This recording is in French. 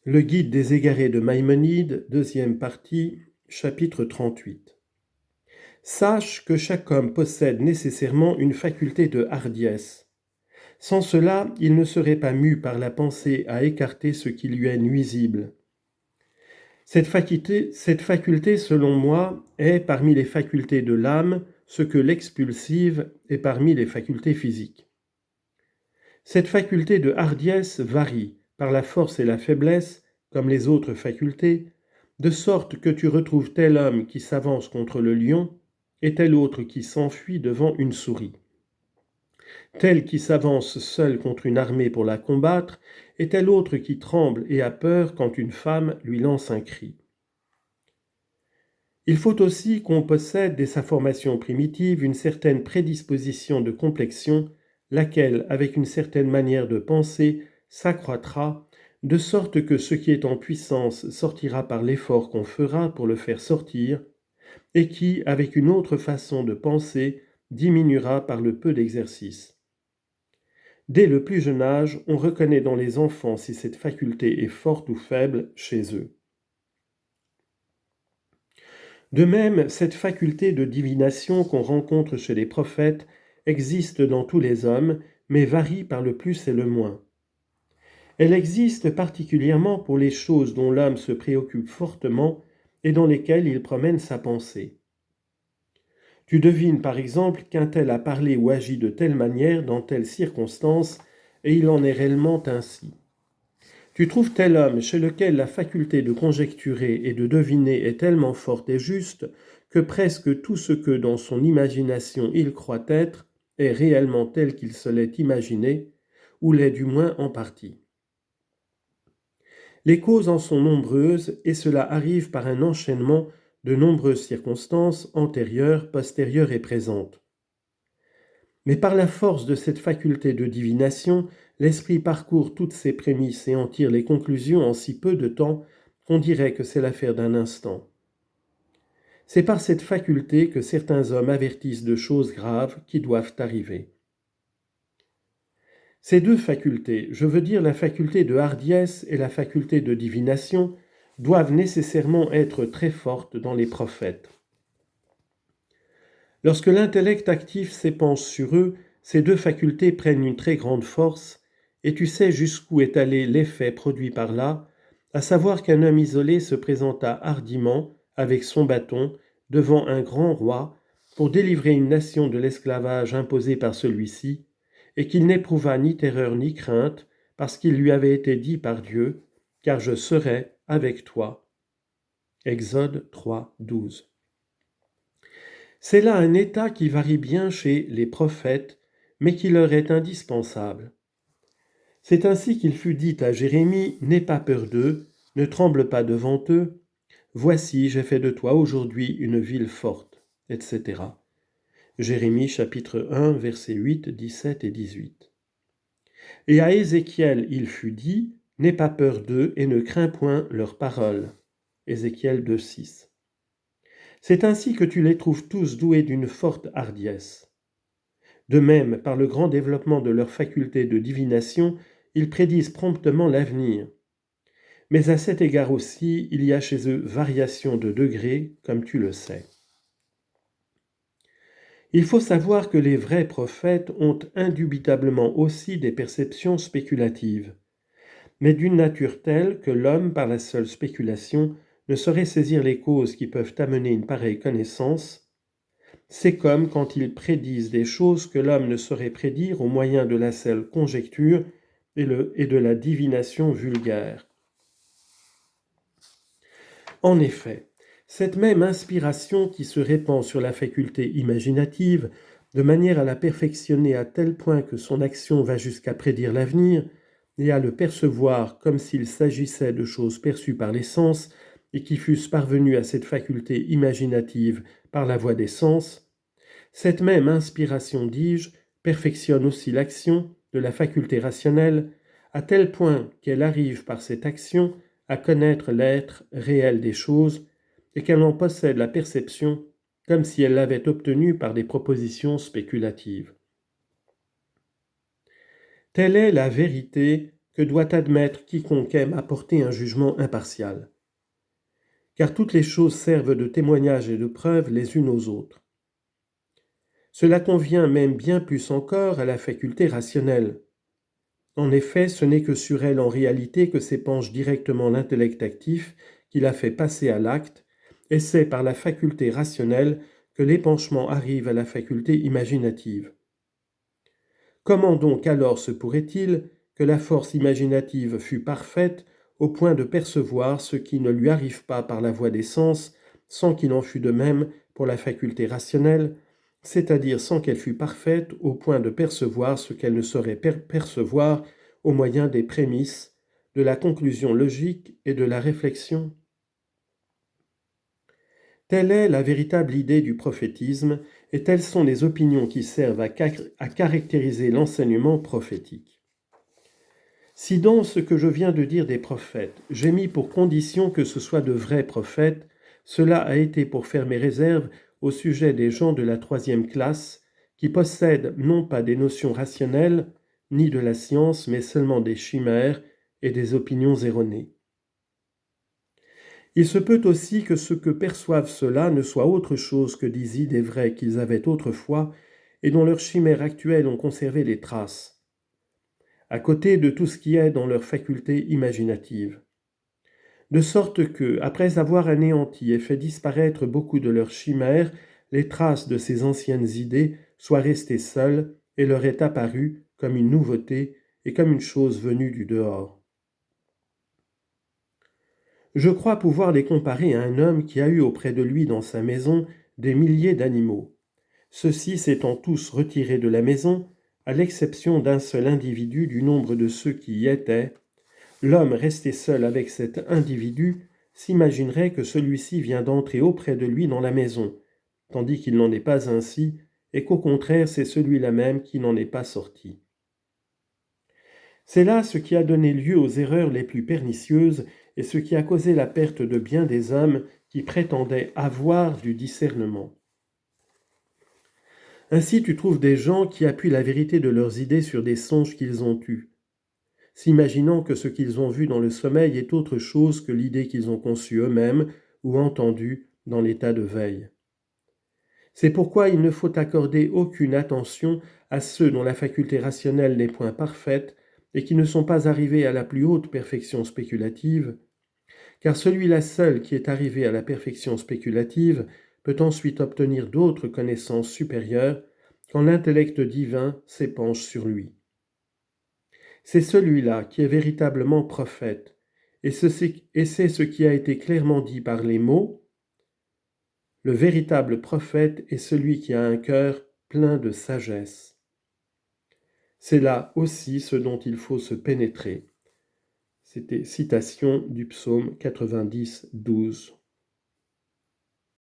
Le guide des égarés de Maïmonide, deuxième partie, chapitre 38. Sache que chaque homme possède nécessairement une faculté de hardiesse. Sans cela, il ne serait pas mû par la pensée à écarter ce qui lui est nuisible. Cette faculté, selon moi, est parmi les facultés de l'âme ce que l'expulsive est parmi les facultés physiques. Cette faculté de hardiesse varie par la force et la faiblesse, comme les autres facultés, de sorte que tu retrouves tel homme qui s'avance contre le lion et tel autre qui s'enfuit devant une souris. Tel qui s'avance seul contre une armée pour la combattre et tel autre qui tremble et a peur quand une femme lui lance un cri. Il faut aussi qu'on possède dès sa formation primitive une certaine prédisposition de complexion, laquelle, avec une certaine manière de penser, s'accroîtra, de sorte que ce qui est en puissance sortira par l'effort qu'on fera pour le faire sortir, et qui, avec une autre façon de penser, diminuera par le peu d'exercice. Dès le plus jeune âge, on reconnaît dans les enfants si cette faculté est forte ou faible chez eux. De même, cette faculté de divination qu'on rencontre chez les prophètes existe dans tous les hommes, mais varie par le plus et le moins. Elle existe particulièrement pour les choses dont l'homme se préoccupe fortement et dans lesquelles il promène sa pensée. Tu devines par exemple qu'un tel a parlé ou agi de telle manière dans telle circonstance, et il en est réellement ainsi. Tu trouves tel homme chez lequel la faculté de conjecturer et de deviner est tellement forte et juste que presque tout ce que dans son imagination il croit être est réellement tel qu'il se l'est imaginé, ou l'est du moins en partie. Les causes en sont nombreuses et cela arrive par un enchaînement de nombreuses circonstances antérieures, postérieures et présentes. Mais par la force de cette faculté de divination, l'esprit parcourt toutes ces prémices et en tire les conclusions en si peu de temps qu'on dirait que c'est l'affaire d'un instant. C'est par cette faculté que certains hommes avertissent de choses graves qui doivent arriver. Ces deux facultés, je veux dire la faculté de hardiesse et la faculté de divination, doivent nécessairement être très fortes dans les prophètes. Lorsque l'intellect actif s'épanche sur eux, ces deux facultés prennent une très grande force, et tu sais jusqu'où est allé l'effet produit par là, à savoir qu'un homme isolé se présenta hardiment, avec son bâton, devant un grand roi, pour délivrer une nation de l'esclavage imposé par celui-ci, et qu'il n'éprouva ni terreur ni crainte, parce qu'il lui avait été dit par Dieu, « Car je serai avec toi ». Exode 3, 12. C'est là un état qui varie bien chez les prophètes, mais qui leur est indispensable. C'est ainsi qu'il fut dit à Jérémie, « N'aie pas peur d'eux, ne tremble pas devant eux, voici, j'ai fait de toi aujourd'hui une ville forte, etc. » Jérémie chapitre 1, versets 8, 17 et 18. Et à Ézéchiel il fut dit, « N'aie pas peur d'eux et ne crains point leurs paroles. » Ézéchiel 2, 6. C'est ainsi que tu les trouves tous doués d'une forte hardiesse. De même, par le grand développement de leur faculté de divination, ils prédisent promptement l'avenir. Mais à cet égard aussi, il y a chez eux variation de degrés, comme tu le sais. Il faut savoir que les vrais prophètes ont indubitablement aussi des perceptions spéculatives, mais d'une nature telle que l'homme, par la seule spéculation, ne saurait saisir les causes qui peuvent amener une pareille connaissance. C'est comme quand ils prédisent des choses que l'homme ne saurait prédire au moyen de la seule conjecture et de la divination vulgaire. En effet, cette même inspiration qui se répand sur la faculté imaginative, de manière à la perfectionner à tel point que son action va jusqu'à prédire l'avenir, et à le percevoir comme s'il s'agissait de choses perçues par les sens, et qui fussent parvenues à cette faculté imaginative par la voie des sens, cette même inspiration, dis-je, perfectionne aussi l'action de la faculté rationnelle, à tel point qu'elle arrive par cette action à connaître l'être réel des choses, et qu'elle en possède la perception comme si elle l'avait obtenue par des propositions spéculatives. Telle est la vérité que doit admettre quiconque aime apporter un jugement impartial. Car toutes les choses servent de témoignage et de preuve les unes aux autres. Cela convient même bien plus encore à la faculté rationnelle. En effet, ce n'est que sur elle en réalité que s'épanche directement l'intellect actif qui la fait passer à l'acte, et c'est par la faculté rationnelle que l'épanchement arrive à la faculté imaginative. Comment donc alors se pourrait-il que la force imaginative fût parfaite au point de percevoir ce qui ne lui arrive pas par la voie des sens, sans qu'il en fût de même pour la faculté rationnelle, c'est-à-dire sans qu'elle fût parfaite au point de percevoir ce qu'elle ne saurait percevoir au moyen des prémices, de la conclusion logique et de la réflexion? Telle est la véritable idée du prophétisme, et telles sont les opinions qui servent à caractériser l'enseignement prophétique. Si dans ce que je viens de dire des prophètes, j'ai mis pour condition que ce soit de vrais prophètes, cela a été pour faire mes réserves au sujet des gens de la troisième classe, qui possèdent non pas des notions rationnelles, ni de la science, mais seulement des chimères et des opinions erronées. Il se peut aussi que ce que perçoivent ceux-là ne soit autre chose que des idées vraies qu'ils avaient autrefois et dont leurs chimères actuelles ont conservé les traces, à côté de tout ce qui est dans leur faculté imaginative. De sorte que, après avoir anéanti et fait disparaître beaucoup de leurs chimères, les traces de ces anciennes idées soient restées seules et leur est apparu comme une nouveauté et comme une chose venue du dehors. Je crois pouvoir les comparer à un homme qui a eu auprès de lui dans sa maison des milliers d'animaux. Ceux-ci s'étant tous retirés de la maison, à l'exception d'un seul individu du nombre de ceux qui y étaient, l'homme resté seul avec cet individu s'imaginerait que celui-ci vient d'entrer auprès de lui dans la maison, tandis qu'il n'en est pas ainsi, et qu'au contraire c'est celui-là même qui n'en est pas sorti. C'est là ce qui a donné lieu aux erreurs les plus pernicieuses et ce qui a causé la perte de bien des hommes qui prétendaient avoir du discernement. Ainsi tu trouves des gens qui appuient la vérité de leurs idées sur des songes qu'ils ont eus, s'imaginant que ce qu'ils ont vu dans le sommeil est autre chose que l'idée qu'ils ont conçue eux-mêmes ou entendue dans l'état de veille. C'est pourquoi il ne faut accorder aucune attention à ceux dont la faculté rationnelle n'est point parfaite et qui ne sont pas arrivés à la plus haute perfection spéculative, car celui-là seul qui est arrivé à la perfection spéculative peut ensuite obtenir d'autres connaissances supérieures quand l'intellect divin s'épanche sur lui. C'est celui-là qui est véritablement prophète, et c'est ce qui a été clairement dit par les mots. Le véritable prophète est celui qui a un cœur plein de sagesse. C'est là aussi ce dont il faut se pénétrer. C'était citation du psaume 90, 12.